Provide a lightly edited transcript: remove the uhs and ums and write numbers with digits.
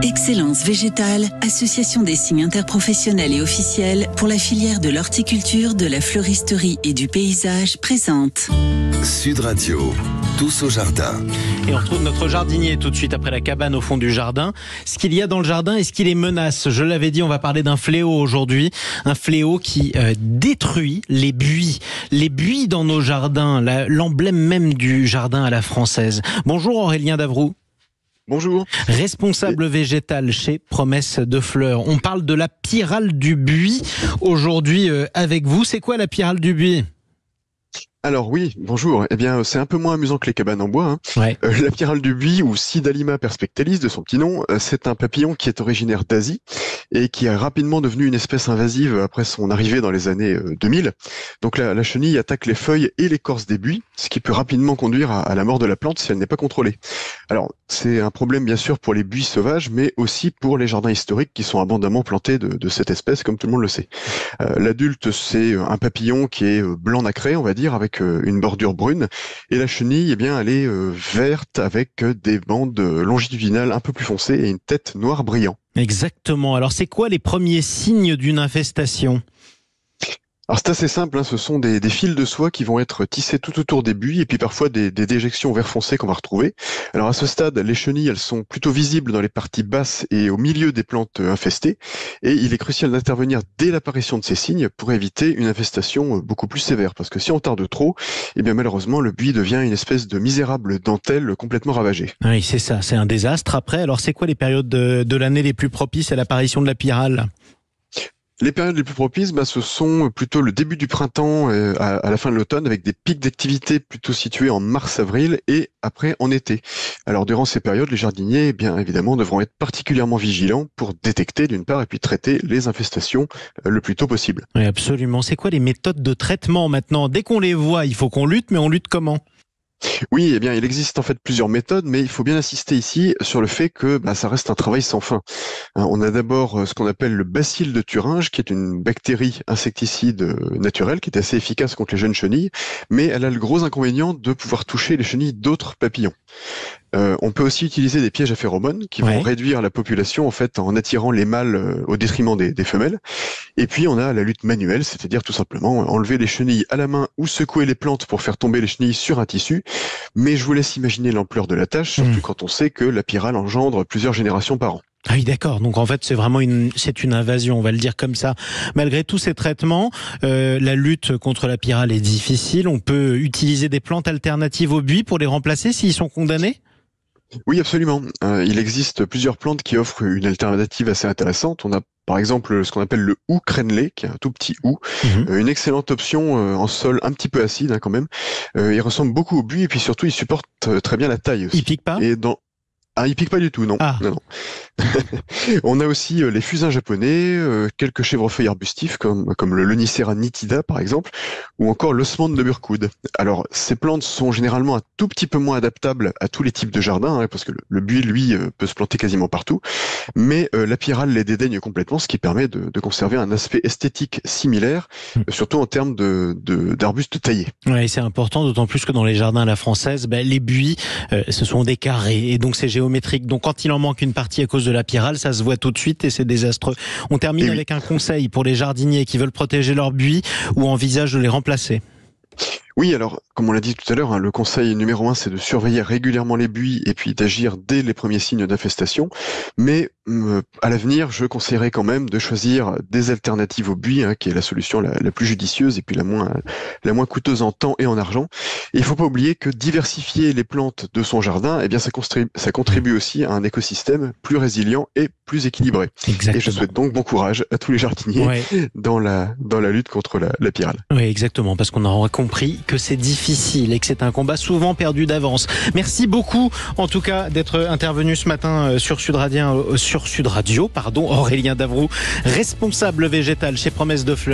Excellence Végétale, association des signes interprofessionnels et officiels pour la filière de l'horticulture, de la fleuristerie et du paysage, présente Sud Radio, tous au jardin. Et on retrouve notre jardinier tout de suite après la cabane au fond du jardin. Ce qu'il y a dans le jardin, est-ce qu'il les menace? Je l'avais dit, on va parler d'un fléau aujourd'hui. Un fléau qui détruit les buis. Les buis dans nos jardins, l'emblème même du jardin à la française. Bonjour Aurélien Davroux. Bonjour. Responsable végétal chez Promesse de Fleurs. On parle de la pyrale du buis aujourd'hui avec vous. C'est quoi la pyrale du buis ? Alors oui, bonjour. Eh bien, c'est un peu moins amusant que les cabanes en bois. Hein. Ouais. La pyrale du buis, ou Sidalima perspectalis de son petit nom, c'est un papillon qui est originaire d'Asie et qui est rapidement devenu une espèce invasive après son arrivée dans les années 2000. Donc la chenille attaque les feuilles et l'écorce des buis, ce qui peut rapidement conduire à la mort de la plante si elle n'est pas contrôlée. Alors, c'est un problème bien sûr pour les buis sauvages, mais aussi pour les jardins historiques qui sont abondamment plantés de cette espèce, comme tout le monde le sait. L'adulte, c'est un papillon qui est blanc nacré, on va dire, avec une bordure brune, et la chenille, eh bien, elle est verte avec des bandes longitudinales un peu plus foncées et une tête noire brillant. Exactement. Alors, c'est quoi les premiers signes d'une infestation ? Alors c'est assez simple, hein, ce sont des fils de soie qui vont être tissés tout autour des buis et puis parfois des déjections vert foncé qu'on va retrouver. Alors à ce stade, les chenilles, elles sont plutôt visibles dans les parties basses et au milieu des plantes infestées, et il est crucial d'intervenir dès l'apparition de ces signes pour éviter une infestation beaucoup plus sévère, parce que si on tarde trop, eh bien malheureusement le buis devient une espèce de misérable dentelle complètement ravagée. Oui, c'est ça, c'est un désastre. Après, alors c'est quoi les périodes de l'année les plus propices à l'apparition de la pyrale ? Les périodes les plus propices, ce sont plutôt le début du printemps à la fin de l'automne, avec des pics d'activité plutôt situés en mars-avril et après en été. Alors durant ces périodes, les jardiniers, bien évidemment, devront être particulièrement vigilants pour détecter d'une part et puis traiter les infestations le plus tôt possible. Oui, absolument. C'est quoi les méthodes de traitement maintenant ? Dès qu'on les voit, il faut qu'on lutte, mais on lutte comment ? Oui, eh bien, il existe en fait plusieurs méthodes, mais il faut bien insister ici sur le fait que ça reste un travail sans fin. On a d'abord ce qu'on appelle le bacille de Thuringe, qui est une bactérie insecticide naturelle, qui est assez efficace contre les jeunes chenilles, mais elle a le gros inconvénient de pouvoir toucher les chenilles d'autres papillons. On peut aussi utiliser des pièges à phéromones qui vont réduire la population en fait en attirant les mâles au détriment des femelles. Et puis on a la lutte manuelle, c'est-à-dire tout simplement enlever les chenilles à la main ou secouer les plantes pour faire tomber les chenilles sur un tissu. Mais je vous laisse imaginer l'ampleur de la tâche, surtout quand on sait que la pyrale engendre plusieurs générations par an. Ah oui, d'accord. Donc en fait, c'est vraiment une invasion, on va le dire comme ça. Malgré tous ces traitements, la lutte contre la pyrale est difficile. On peut utiliser des plantes alternatives au buis pour les remplacer s'ils sont condamnés ? Oui, absolument. Il existe plusieurs plantes qui offrent une alternative assez intéressante. On a par exemple ce qu'on appelle le hou crénelé, qui est un tout petit hou, une excellente option en sol un petit peu acide quand même. Il ressemble beaucoup au buis et puis surtout il supporte très bien la taille aussi. Il pique pas ? Il pique pas du tout, non. Ah. Non. On a aussi les fusains japonais, quelques chèvrefeuilles arbustifs comme le Lonicera nitida par exemple, ou encore l'osmande de Burkwood. Alors ces plantes sont généralement un tout petit peu moins adaptables à tous les types de jardins, parce que le buis lui peut se planter quasiment partout, mais la pyrale les dédaigne complètement, ce qui permet de conserver un aspect esthétique similaire, surtout en termes d'arbustes taillés. Oui, c'est important, d'autant plus que dans les jardins à la française, les buis, ce sont des carrés, et donc c'est géométrique. Donc quand il en manque une partie à cause de la pyrale, ça se voit tout de suite et c'est désastreux. On termine avec un conseil pour les jardiniers qui veulent protéger leurs buis ou envisagent de les remplacer. Oui, alors, comme on l'a dit tout à l'heure, le conseil numéro 1, c'est de surveiller régulièrement les buis et puis d'agir dès les premiers signes d'infestation. Mais à l'avenir, je conseillerais quand même de choisir des alternatives au buis, qui est la solution la plus judicieuse et puis la moins coûteuse en temps et en argent. Et il ne faut pas oublier que diversifier les plantes de son jardin, eh bien, ça contribue aussi à un écosystème plus résilient et plus équilibré. Exactement. Et je souhaite donc bon courage à tous les jardiniers dans la lutte contre la pyrale. Oui, exactement, parce qu'on aura compris que c'est difficile et que c'est un combat souvent perdu d'avance. Merci beaucoup, en tout cas, d'être intervenu ce matin sur Sud Radio, Aurélien Davroux, responsable végétal chez Promesse de Fleurs.